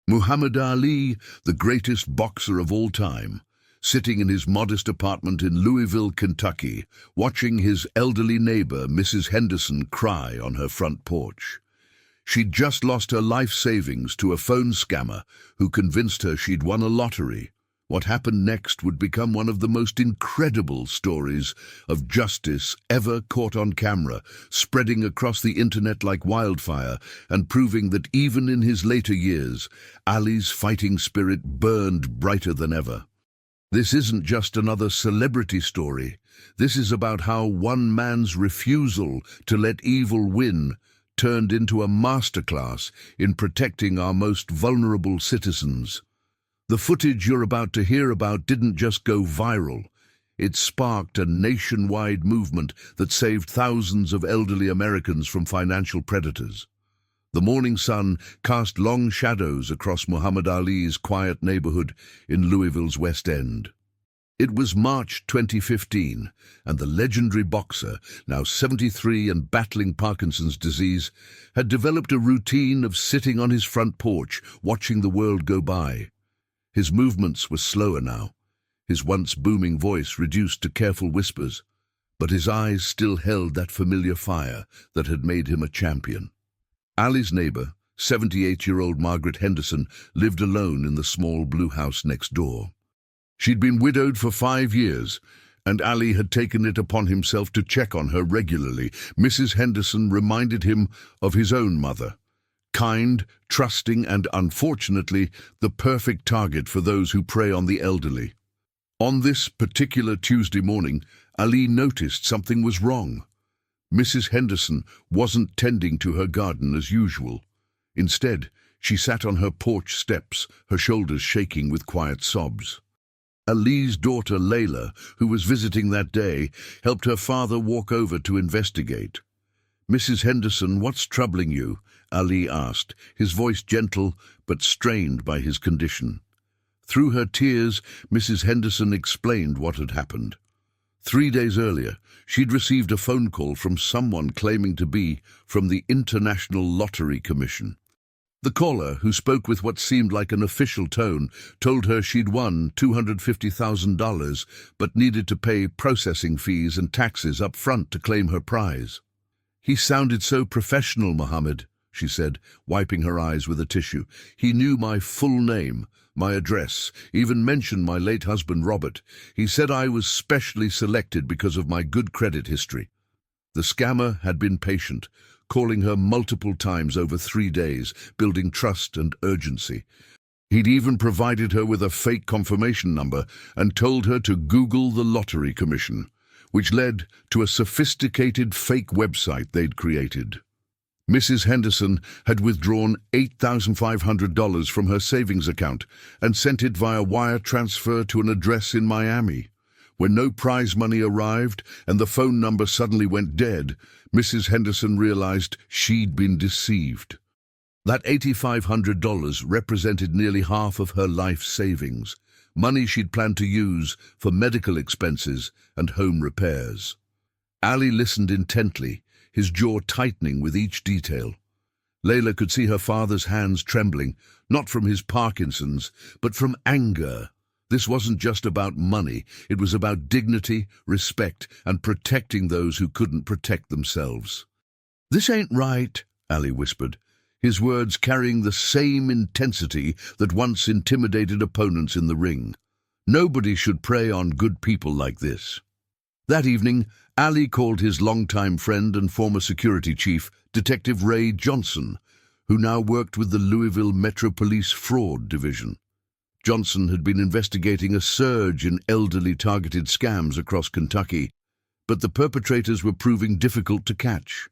Muhammad Ali, the greatest boxer of all time, sitting in his modest apartment in Louisville, Kentucky, watching his elderly neighbor, Mrs. Henderson, cry on her front porch. She'd just lost her life savings to a phone scammer who convinced her she'd won a lottery. What happened next would become one of the most incredible stories of justice ever caught on camera, spreading across the internet like wildfire and proving that even in his later years, Ali's fighting spirit burned brighter than ever. This isn't just another celebrity story. This is about how one man's refusal to let evil win turned into a masterclass in protecting our most vulnerable citizens. The footage you're about to hear about didn't just go viral. It sparked a nationwide movement that saved thousands of elderly Americans from financial predators. The morning sun cast long shadows across Muhammad Ali's quiet neighborhood in Louisville's West End. It was March 2015, and the legendary boxer, now 73 and battling Parkinson's disease, had developed a routine of sitting on his front porch, watching the world go by. His movements were slower now, his once booming voice reduced to careful whispers, but his eyes still held that familiar fire that had made him a champion. Ali's neighbor, 78-year-old Margaret Henderson, lived alone in the small blue house next door. She'd been widowed for 5 years, and Ali had taken it upon himself to check on her regularly. Mrs. Henderson reminded him of his own mother, kind, trusting, and unfortunately, the perfect target for those who prey on the elderly. On this particular Tuesday morning, Ali noticed something was wrong. Mrs. Henderson wasn't tending to her garden as usual. Instead, she sat on her porch steps, her shoulders shaking with quiet sobs. Ali's daughter, Layla, who was visiting that day, helped her father walk over to investigate. "Mrs. Henderson, what's troubling you?" Ali asked, his voice gentle but strained by his condition. Through her tears, Mrs. Henderson explained what had happened. 3 days earlier, she'd received a phone call from someone claiming to be from the International Lottery Commission. The caller, who spoke with what seemed like an official tone, told her she'd won $250,000 but needed to pay processing fees and taxes up front to claim her prize. "He sounded so professional, Mohammed," she said, wiping her eyes with a tissue. "He knew my full name, my address, even mentioned my late husband Robert. He said I was specially selected because of my good credit history." The scammer had been patient, calling her multiple times over 3 days, building trust and urgency. He'd even provided her with a fake confirmation number and told her to Google the Lottery Commission, which led to a sophisticated fake website they'd created. Mrs. Henderson had withdrawn $8,500 from her savings account and sent it via wire transfer to an address in Miami. When no prize money arrived and the phone number suddenly went dead, Mrs. Henderson realized she'd been deceived. That $8,500 represented nearly half of her life savings, money she'd planned to use for medical expenses and home repairs. Ali listened intently, his jaw tightening with each detail. Layla could see her father's hands trembling, not from his Parkinson's, but from anger. This wasn't just about money, it was about dignity, respect, and protecting those who couldn't protect themselves. "This ain't right," Ali whispered, his words carrying the same intensity that once intimidated opponents in the ring. "Nobody should prey on good people like this." That evening, Ali called his longtime friend and former security chief, Detective Ray Johnson, who now worked with the Louisville Metro Police Fraud Division. Johnson had been investigating a surge in elderly targeted scams across Kentucky, but the perpetrators were proving difficult to catch.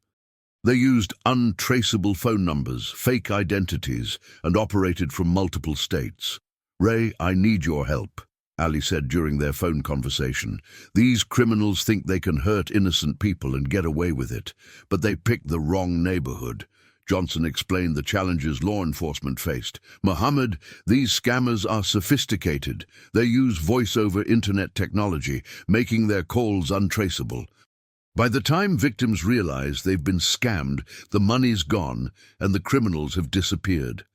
They used untraceable phone numbers, fake identities, and operated from multiple states. "Ray, I need your help," Ali said during their phone conversation. "These criminals think they can hurt innocent people and get away with it, but they picked the wrong neighborhood." Johnson explained the challenges law enforcement faced. "Mohammed, these scammers are sophisticated. They use voice-over internet technology, making their calls untraceable. By the time victims realize they've been scammed, the money's gone and the criminals have disappeared.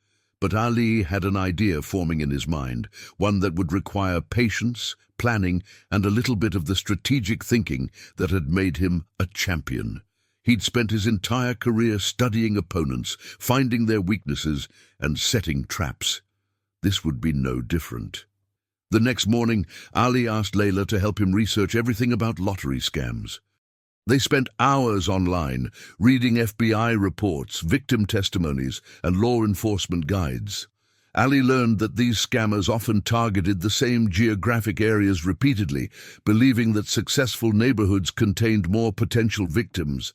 But Ali had an idea forming in his mind, one that would require patience, planning, and a little bit of the strategic thinking that had made him a champion. He'd spent his entire career studying opponents, finding their weaknesses, and setting traps. This would be no different. The next morning, Ali asked Layla to help him research everything about lottery scams. They spent hours online, reading FBI reports, victim testimonies, and law enforcement guides. Ali learned that these scammers often targeted the same geographic areas repeatedly, believing that successful neighborhoods contained more potential victims.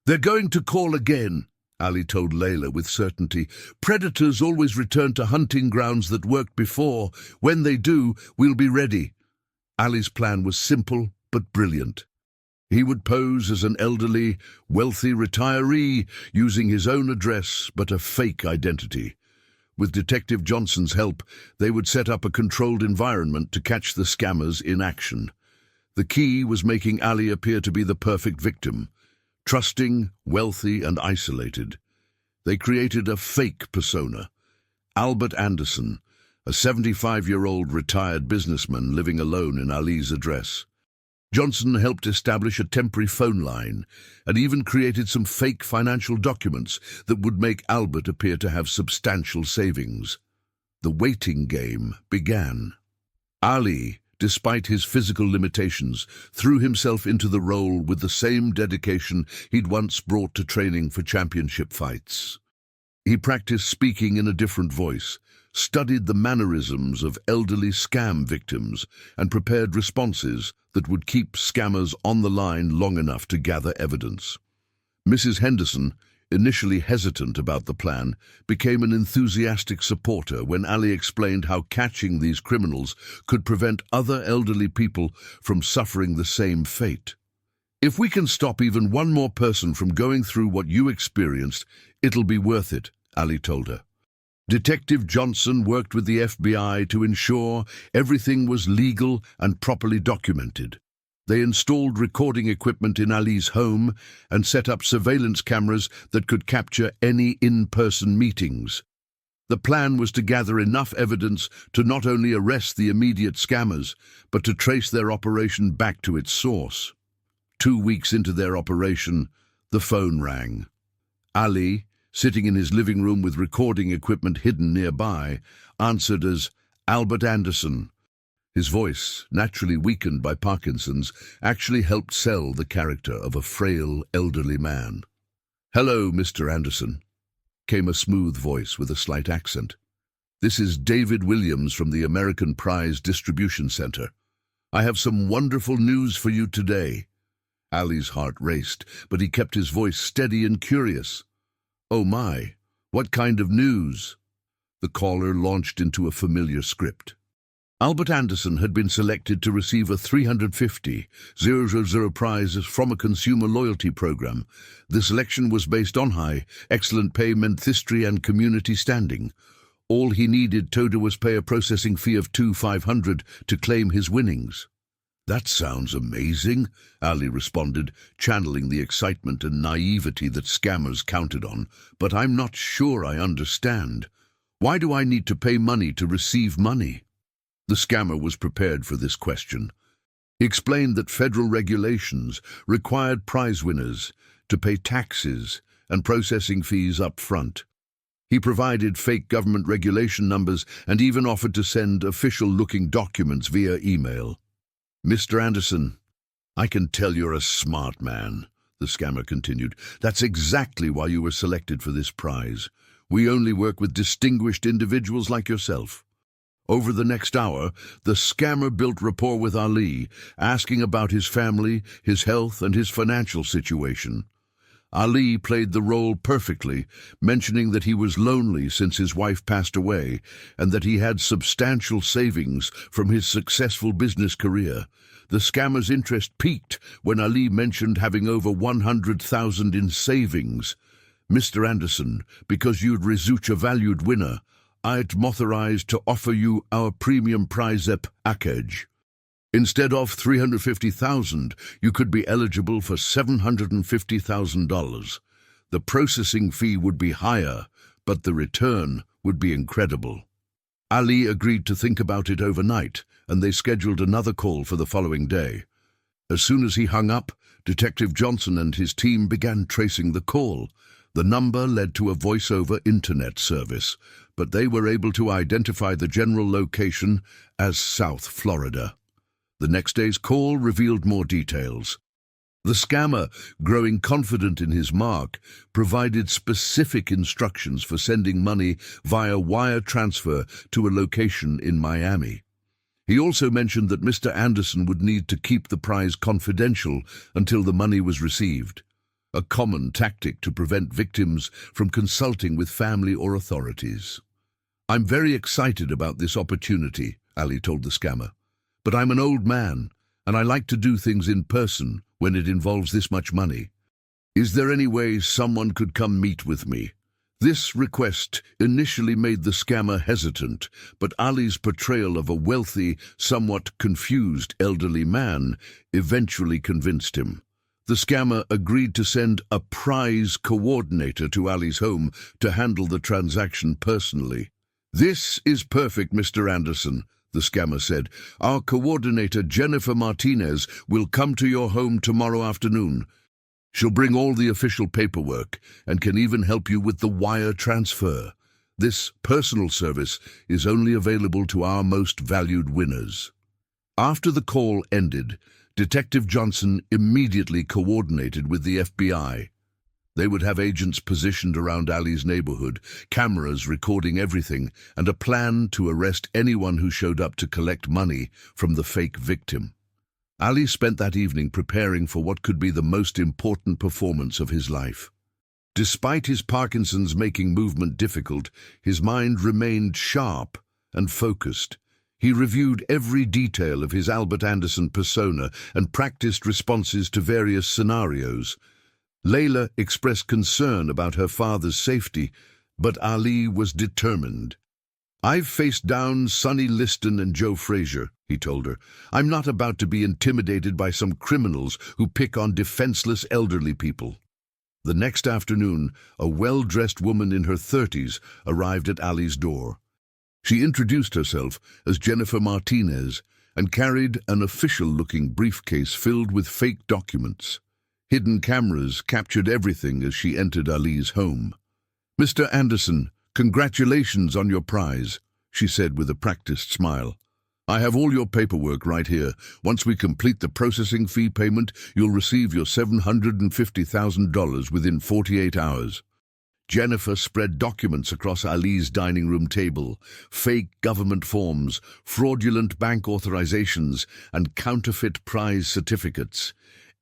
"They're going to call again," Ali told Layla with certainty. "Predators always return to hunting grounds that worked before. When they do, we'll be ready." Ali's plan was simple but brilliant. He would pose as an elderly, wealthy retiree, using his own address but a fake identity. With Detective Johnson's help, they would set up a controlled environment to catch the scammers in action. The key was making Ali appear to be the perfect victim. Trusting, wealthy, and isolated. They created a fake persona. Albert Anderson, a 75-year-old retired businessman living alone in Ali's address. Johnson helped establish a temporary phone line and even created some fake financial documents that would make Albert appear to have substantial savings. The waiting game began. Ali, despite his physical limitations, threw himself into the role with the same dedication he'd once brought to training for championship fights. He practiced speaking in a different voice, studied the mannerisms of elderly scam victims, and prepared responses that would keep scammers on the line long enough to gather evidence. Mrs. Henderson, initially hesitant about the plan, became an enthusiastic supporter when Ali explained how catching these criminals could prevent other elderly people from suffering the same fate. "If we can stop even one more person from going through what you experienced, it'll be worth it," Ali told her. Detective Johnson worked with the FBI to ensure everything was legal and properly documented. They installed recording equipment in Ali's home and set up surveillance cameras that could capture any in-person meetings. The plan was to gather enough evidence to not only arrest the immediate scammers, but to trace their operation back to its source. 2 weeks into their operation, the phone rang. Ali, sitting in his living room with recording equipment hidden nearby, answered as Albert Anderson. His voice, naturally weakened by Parkinson's, actually helped sell the character of a frail, elderly man. "Hello, Mr. Anderson," came a smooth voice with a slight accent. "This is David Williams from the American Prize Distribution Center. I have some wonderful news for you today." Ali's heart raced, but he kept his voice steady and curious. "Oh my, what kind of news?" The caller launched into a familiar script. Albert Anderson had been selected to receive a $350,000 prize from a consumer loyalty program. The selection was based on high, excellent payment history and community standing. All he needed was pay a processing fee of $2,500 to claim his winnings. "That sounds amazing," Ali responded, channeling the excitement and naivety that scammers counted on. "But I'm not sure I understand. Why do I need to pay money to receive money?" The scammer was prepared for this question. He explained that federal regulations required prize winners to pay taxes and processing fees up front. He provided fake government regulation numbers and even offered to send official-looking documents via email. "Mr. Anderson, I can tell you're a smart man," the scammer continued. "That's exactly why you were selected for this prize. We only work with distinguished individuals like yourself." Over the next hour, the scammer built rapport with Ali, asking about his family, his health, and his financial situation. Ali played the role perfectly, mentioning that he was lonely since his wife passed away and that he had substantial savings from his successful business career. The scammer's interest peaked when Ali mentioned having over $100,000 in savings. "Mr. Anderson, because you'd such a valued winner, I'd authorized to offer you our premium prize package. Instead of $350,000, you could be eligible for $750,000. The processing fee would be higher, but the return would be incredible. Ali agreed to think about it overnight, and they scheduled another call for the following day. As soon as he hung up, Detective Johnson and his team began tracing the call. The number led to a voice-over internet service, but they were able to identify the general location as South Florida. The next day's call revealed more details. The scammer, growing confident in his mark, provided specific instructions for sending money via wire transfer to a location in Miami. He also mentioned that Mr. Anderson would need to keep the prize confidential until the money was received, a common tactic to prevent victims from consulting with family or authorities. "I'm very excited about this opportunity," Ali told the scammer, "but I'm an old man, and I like to do things in person when it involves this much money. Is there any way someone could come meet with me?" This request initially made the scammer hesitant, but Ali's portrayal of a wealthy, somewhat confused elderly man eventually convinced him. The scammer agreed to send a prize coordinator to Ali's home to handle the transaction personally. "This is perfect, Mr. Anderson," the scammer said. "Our coordinator, Jennifer Martinez, will come to your home tomorrow afternoon. She'll bring all the official paperwork and can even help you with the wire transfer. This personal service is only available to our most valued winners." After the call ended, Detective Johnson immediately coordinated with the FBI. They would have agents positioned around Ali's neighborhood, cameras recording everything, and a plan to arrest anyone who showed up to collect money from the fake victim. Ali spent that evening preparing for what could be the most important performance of his life. Despite his Parkinson's making movement difficult, his mind remained sharp and focused. He reviewed every detail of his Albert Anderson persona and practiced responses to various scenarios. Layla expressed concern about her father's safety, but Ali was determined. "I've faced down Sonny Liston and Joe Frazier," he told her. "I'm not about to be intimidated by some criminals who pick on defenseless elderly people." The next afternoon, a well-dressed woman in her 30s arrived at Ali's door. She introduced herself as Jennifer Martinez and carried an official-looking briefcase filled with fake documents. Hidden cameras captured everything as she entered Ali's home. "Mr. Anderson, congratulations on your prize," she said with a practiced smile. "I have all your paperwork right here. Once we complete the processing fee payment, you'll receive your $750,000 within 48 hours. Jennifer spread documents across Ali's dining room table, fake government forms, fraudulent bank authorizations, and counterfeit prize certificates.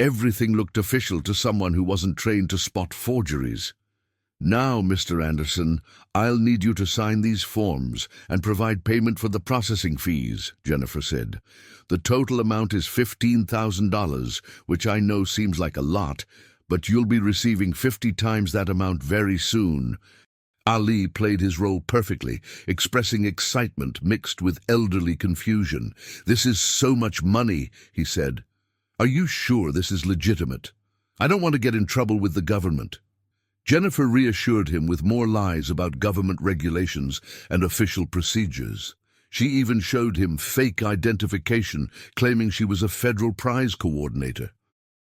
Everything looked official to someone who wasn't trained to spot forgeries. "Now, Mr. Anderson, I'll need you to sign these forms and provide payment for the processing fees," Jennifer said. "The total amount is $15,000, which I know seems like a lot, but you'll be receiving 50 times that amount very soon." Ali played his role perfectly, expressing excitement mixed with elderly confusion. "This is so much money," he said. "Are you sure this is legitimate? I don't want to get in trouble with the government." Jennifer reassured him with more lies about government regulations and official procedures. She even showed him fake identification, claiming she was a federal prize coordinator.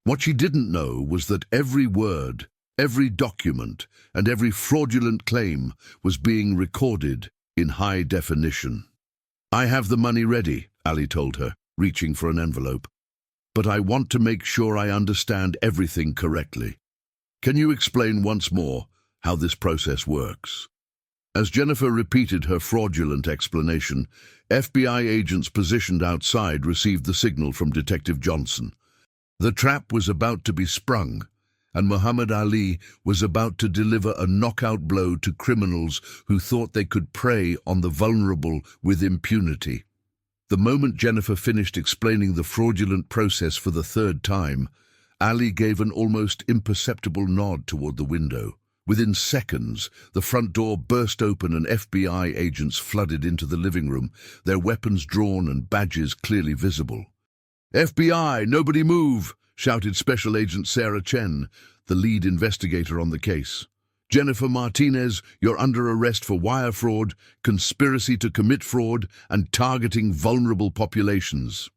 What she didn't know was that every word, every document, and every fraudulent claim was being recorded in high definition. "I have the money ready," Ali told her, reaching for an envelope. "But I want to make sure I understand everything correctly. Can you explain once more how this process works?" As Jennifer repeated her fraudulent explanation, FBI agents positioned outside received the signal from Detective Johnson. The trap was about to be sprung, and Muhammad Ali was about to deliver a knockout blow to criminals who thought they could prey on the vulnerable with impunity. The moment Jennifer finished explaining the fraudulent process for the third time, Ali gave an almost imperceptible nod toward the window. Within seconds, the front door burst open and FBI agents flooded into the living room, their weapons drawn and badges clearly visible. "FBI, nobody move!" shouted Special Agent Sarah Chen, the lead investigator on the case. Jennifer Martinez, you're under arrest for wire fraud, conspiracy to commit fraud, and targeting vulnerable populations.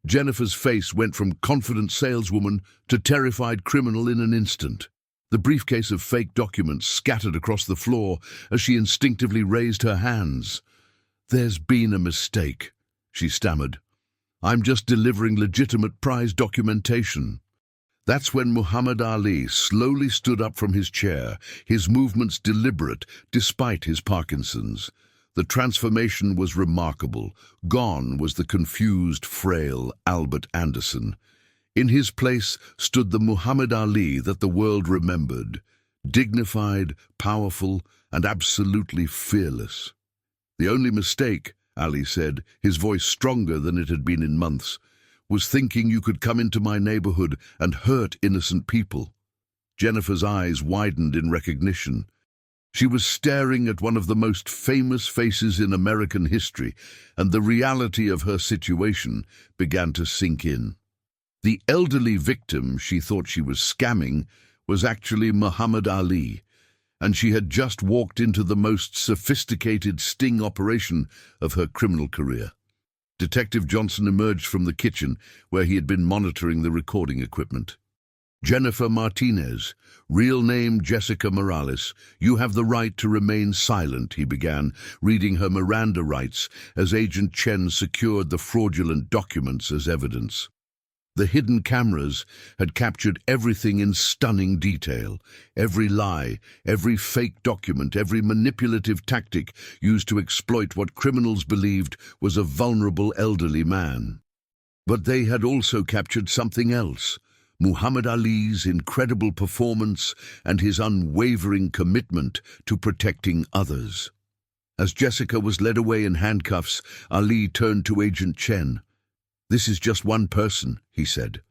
Jennifer's face went from confident saleswoman to terrified criminal in an instant. The briefcase of fake documents scattered across the floor as she instinctively raised her hands. "There's been a mistake," she stammered. "I'm just delivering legitimate prize documentation." That's when Muhammad Ali slowly stood up from his chair, his movements deliberate despite his Parkinson's. The transformation was remarkable. Gone was the confused, frail Albert Anderson. In his place stood the Muhammad Ali that the world remembered, dignified, powerful, and absolutely fearless. "The only mistake," Ali said, his voice stronger than it had been in months, "was thinking you could come into my neighborhood and hurt innocent people." Jennifer's eyes widened in recognition. She was staring at one of the most famous faces in American history, and the reality of her situation began to sink in. The elderly victim she thought she was scamming was actually Muhammad Ali, and she had just walked into the most sophisticated sting operation of her criminal career. Detective Johnson emerged from the kitchen where he had been monitoring the recording equipment. "Jennifer Martinez, real name Jessica Morales, you have the right to remain silent," he began, reading her Miranda rights as Agent Chen secured the fraudulent documents as evidence. The hidden cameras had captured everything in stunning detail. Every lie, every fake document, every manipulative tactic used to exploit what criminals believed was a vulnerable elderly man. But they had also captured something else: Muhammad Ali's incredible performance and his unwavering commitment to protecting others. As Jessica was led away in handcuffs, Ali turned to Agent Chen. "This is just one person," he said.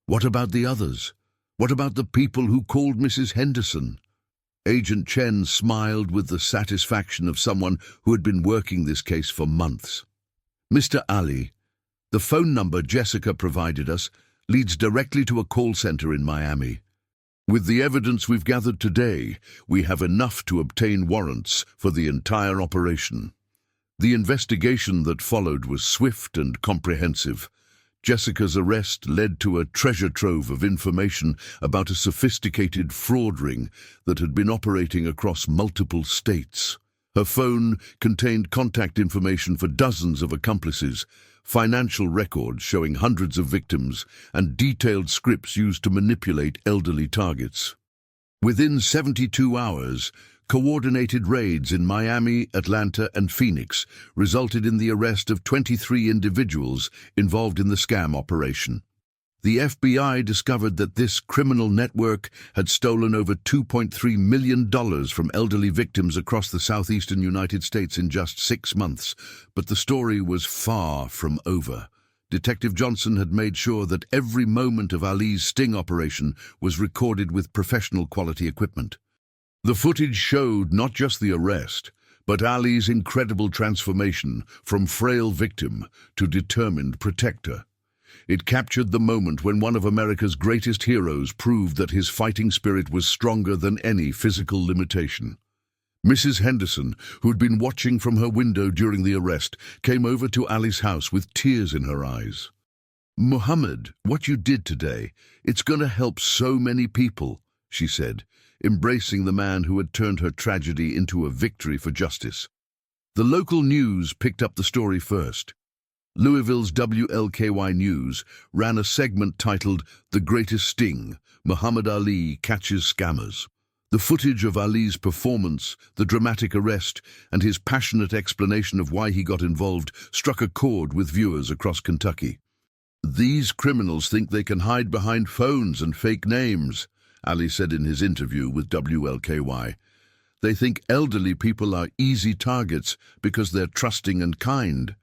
"What about the others? What about the people who called Mrs. Henderson?" Agent Chen smiled with the satisfaction of someone who had been working this case for months. "Mr. Ali, the phone number Jessica provided us leads directly to a call center in Miami. With the evidence we've gathered today, we have enough to obtain warrants for the entire operation." The investigation that followed was swift and comprehensive. Jessica's arrest led to a treasure trove of information about a sophisticated fraud ring that had been operating across multiple states. Her phone contained contact information for dozens of accomplices, financial records showing hundreds of victims, and detailed scripts used to manipulate elderly targets. Within 72 hours, coordinated raids in Miami, Atlanta, and Phoenix resulted in the arrest of 23 individuals involved in the scam operation. The FBI discovered that this criminal network had stolen over $2.3 million from elderly victims across the southeastern United States in just 6 months. But the story was far from over. Detective Johnson had made sure that every moment of Ali's sting operation was recorded with professional quality equipment. The footage showed not just the arrest, but Ali's incredible transformation from frail victim to determined protector. It captured the moment when one of America's greatest heroes proved that his fighting spirit was stronger than any physical limitation. Mrs. Henderson, who'd been watching from her window during the arrest, came over to Ali's house with tears in her eyes. "Muhammad, what you did today, it's going to help so many people," she said, embracing the man who had turned her tragedy into a victory for justice. The local news picked up the story first. Louisville's WLKY News ran a segment titled "The Greatest Sting, Muhammad Ali Catches Scammers." The footage of Ali's performance, the dramatic arrest, and his passionate explanation of why he got involved struck a chord with viewers across Kentucky. "These criminals think they can hide behind phones and fake names," Ali said in his interview with WLKY. "They think elderly people are easy targets because they're trusting and kind.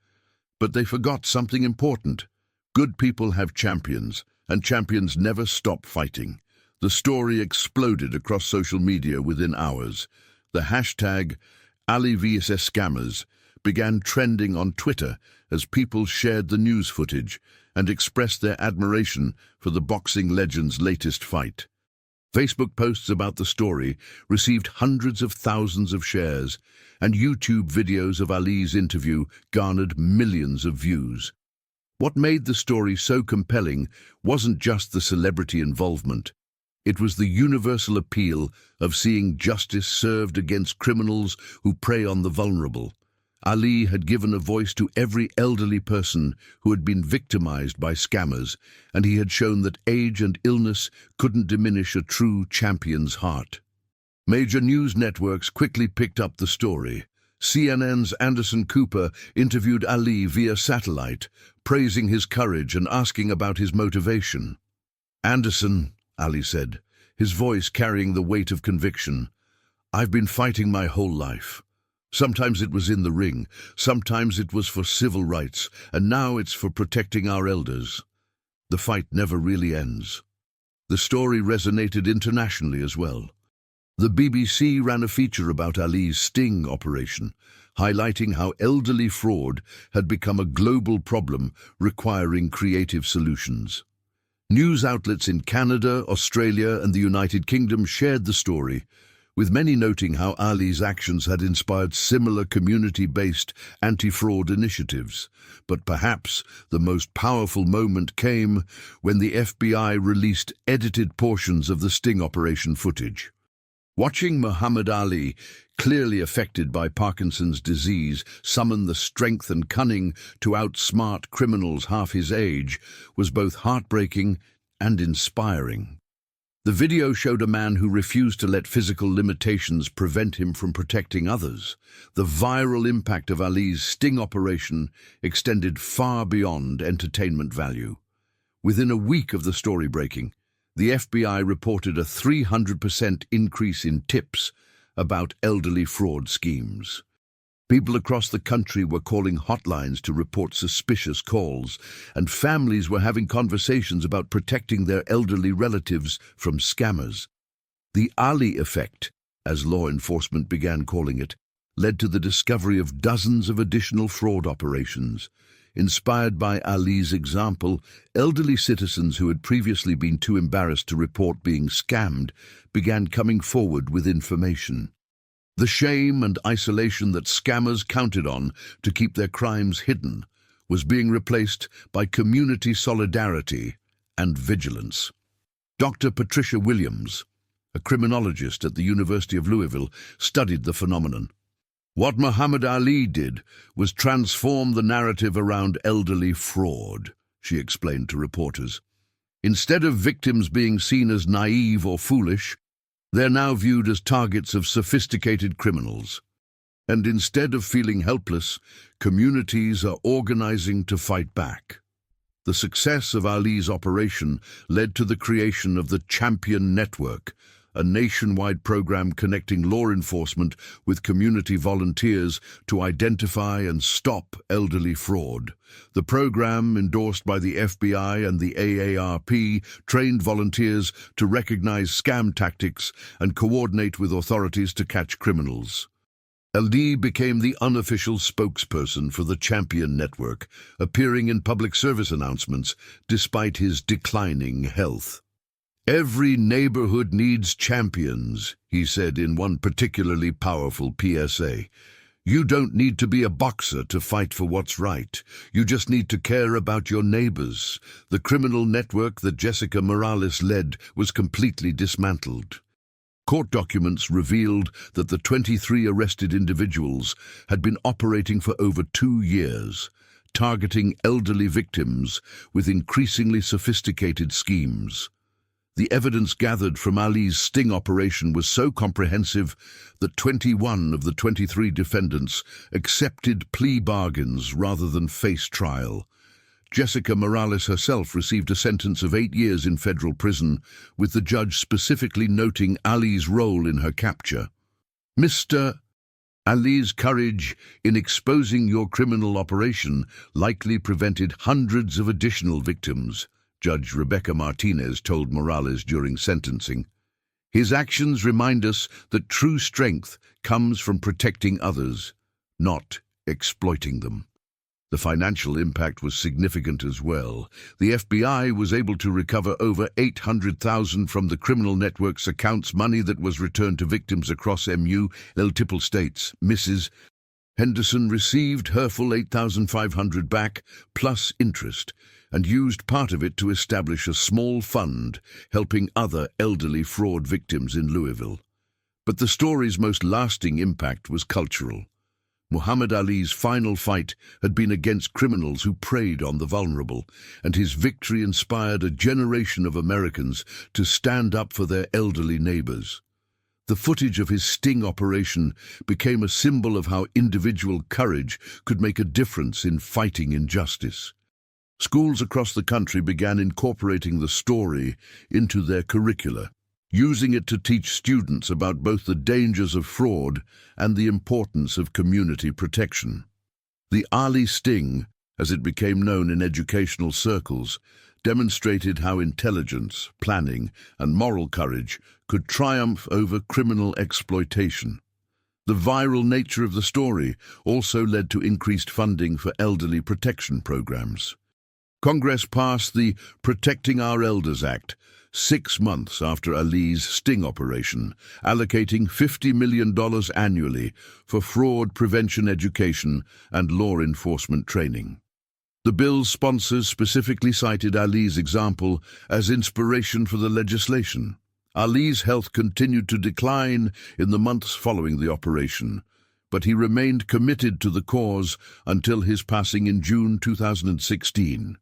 But they forgot something important. Good people have champions, and champions never stop fighting." The story exploded across social media within hours. The hashtag #AliVSSScammers began trending on Twitter as people shared the news footage and expressed their admiration for the boxing legend's latest fight. Facebook posts about the story received hundreds of thousands of shares, and YouTube videos of Ali's interview garnered millions of views. What made the story so compelling wasn't just the celebrity involvement. It was the universal appeal of seeing justice served against criminals who prey on the vulnerable. Ali had given a voice to every elderly person who had been victimized by scammers, and he had shown that age and illness couldn't diminish a true champion's heart. Major news networks quickly picked up the story. CNN's Anderson Cooper interviewed Ali via satellite, praising his courage and asking about his motivation. "Anderson," Ali said, his voice carrying the weight of conviction, "I've been fighting my whole life. Sometimes it was in the ring, sometimes it was for civil rights, and now it's for protecting our elders. The fight never really ends." The story resonated internationally as well. The BBC ran a feature about Ali's sting operation, highlighting how elderly fraud had become a global problem requiring creative solutions. News outlets in Canada, Australia, and the United Kingdom shared the story, with many noting how Ali's actions had inspired similar community-based anti-fraud initiatives. But perhaps the most powerful moment came when the FBI released edited portions of the sting operation footage. Watching Muhammad Ali, clearly affected by Parkinson's disease, summon the strength and cunning to outsmart criminals half his age was both heartbreaking and inspiring. The video showed a man who refused to let physical limitations prevent him from protecting others. The viral impact of Ali's sting operation extended far beyond entertainment value. Within a week of the story breaking, the FBI reported a 300% increase in tips about elderly fraud schemes. People across the country were calling hotlines to report suspicious calls, and families were having conversations about protecting their elderly relatives from scammers. The Ali effect, as law enforcement began calling it, led to the discovery of dozens of additional fraud operations. Inspired by Ali's example, elderly citizens who had previously been too embarrassed to report being scammed began coming forward with information. The shame and isolation that scammers counted on to keep their crimes hidden was being replaced by community solidarity and vigilance. Dr. Patricia Williams, a criminologist at the University of Louisville, studied the phenomenon. What Muhammad Ali did was transform the narrative around elderly fraud, she explained to reporters. Instead of victims being seen as naive or foolish, they're now viewed as targets of sophisticated criminals. And instead of feeling helpless, communities are organizing to fight back. The success of Ali's operation led to the creation of the Champion Network, a nationwide program connecting law enforcement with community volunteers to identify and stop elderly fraud. The program, endorsed by the FBI and the AARP, trained volunteers to recognize scam tactics and coordinate with authorities to catch criminals. Ali became the unofficial spokesperson for the Champion Network, appearing in public service announcements despite his declining health. "Every neighborhood needs champions," he said in one particularly powerful PSA. "You don't need to be a boxer to fight for what's right. You just need to care about your neighbors." The criminal network that Jessica Morales led was completely dismantled. Court documents revealed that the 23 arrested individuals had been operating for over 2 years, targeting elderly victims with increasingly sophisticated schemes. The evidence gathered from Ali's sting operation was so comprehensive that 21 of the 23 defendants accepted plea bargains rather than face trial. Jessica Morales herself received a sentence of 8 years in federal prison, with the judge specifically noting Ali's role in her capture. "Mr. Ali's courage in exposing your criminal operation likely prevented hundreds of additional victims," Judge Rebecca Martinez told Morales during sentencing. "His actions remind us that true strength comes from protecting others, not exploiting them." The financial impact was significant as well. The FBI was able to recover over $800,000 from the criminal network's accounts, money that was returned to victims across multiple states. Mrs. Henderson received her full $8,500 back, plus interest, and used part of it to establish a small fund helping other elderly fraud victims in Louisville. But the story's most lasting impact was cultural. Muhammad Ali's final fight had been against criminals who preyed on the vulnerable, and his victory inspired a generation of Americans to stand up for their elderly neighbors. The footage of his sting operation became a symbol of how individual courage could make a difference in fighting injustice. Schools across the country began incorporating the story into their curricula, using it to teach students about both the dangers of fraud and the importance of community protection. The Ali Sting, as it became known in educational circles, demonstrated how intelligence, planning, and moral courage could triumph over criminal exploitation. The viral nature of the story also led to increased funding for elderly protection programs. Congress passed the Protecting Our Elders Act 6 months after Ali's sting operation, allocating $50 million annually for fraud prevention education and law enforcement training. The bill's sponsors specifically cited Ali's example as inspiration for the legislation. Ali's health continued to decline in the months following the operation, but he remained committed to the cause until his passing in June 2016.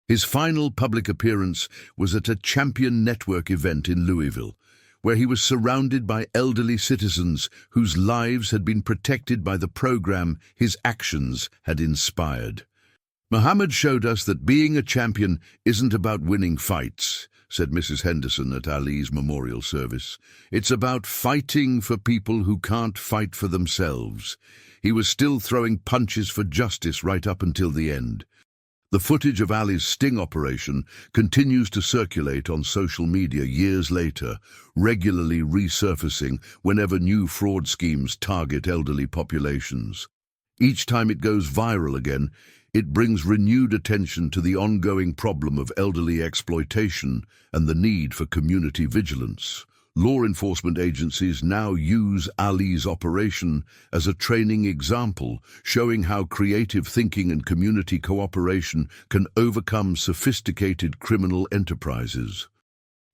His final public appearance was at a Champion Network event in Louisville, where he was surrounded by elderly citizens whose lives had been protected by the program his actions had inspired. Muhammad showed us that being a champion isn't about winning fights, said Mrs. Henderson at Ali's memorial service. It's about fighting for people who can't fight for themselves. He was still throwing punches for justice right up until the end. The footage of Ali's sting operation continues to circulate on social media years later, regularly resurfacing whenever new fraud schemes target elderly populations. Each time it goes viral again, it brings renewed attention to the ongoing problem of elderly exploitation and the need for community vigilance. Law enforcement agencies now use Ali's operation as a training example, showing how creative thinking and community cooperation can overcome sophisticated criminal enterprises.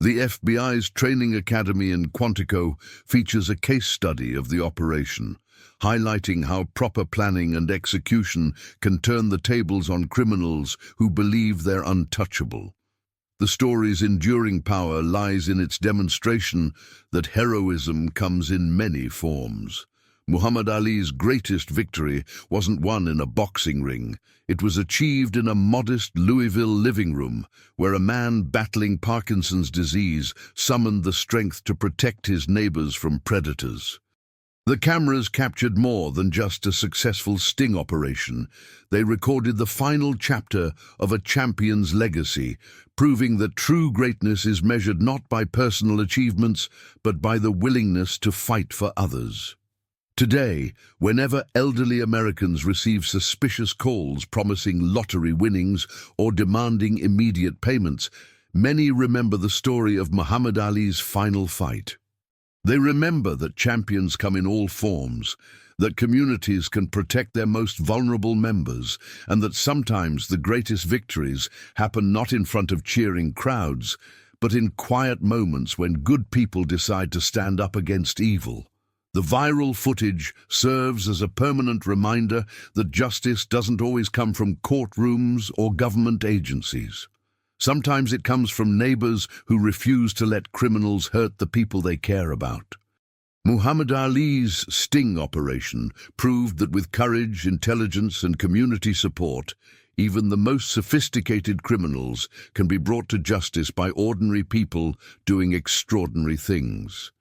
The FBI's training academy in Quantico features a case study of the operation, highlighting how proper planning and execution can turn the tables on criminals who believe they're untouchable. The story's enduring power lies in its demonstration that heroism comes in many forms. Muhammad Ali's greatest victory wasn't won in a boxing ring. It was achieved in a modest Louisville living room, where a man battling Parkinson's disease summoned the strength to protect his neighbors from predators. The cameras captured more than just a successful sting operation. They recorded the final chapter of a champion's legacy, proving that true greatness is measured not by personal achievements, but by the willingness to fight for others. Today, whenever elderly Americans receive suspicious calls promising lottery winnings or demanding immediate payments, many remember the story of Muhammad Ali's final fight. They remember that champions come in all forms, that communities can protect their most vulnerable members, and that sometimes the greatest victories happen not in front of cheering crowds, but in quiet moments when good people decide to stand up against evil. The viral footage serves as a permanent reminder that justice doesn't always come from courtrooms or government agencies. Sometimes it comes from neighbors who refuse to let criminals hurt the people they care about. Muhammad Ali's sting operation proved that with courage, intelligence, and community support, even the most sophisticated criminals can be brought to justice by ordinary people doing extraordinary things.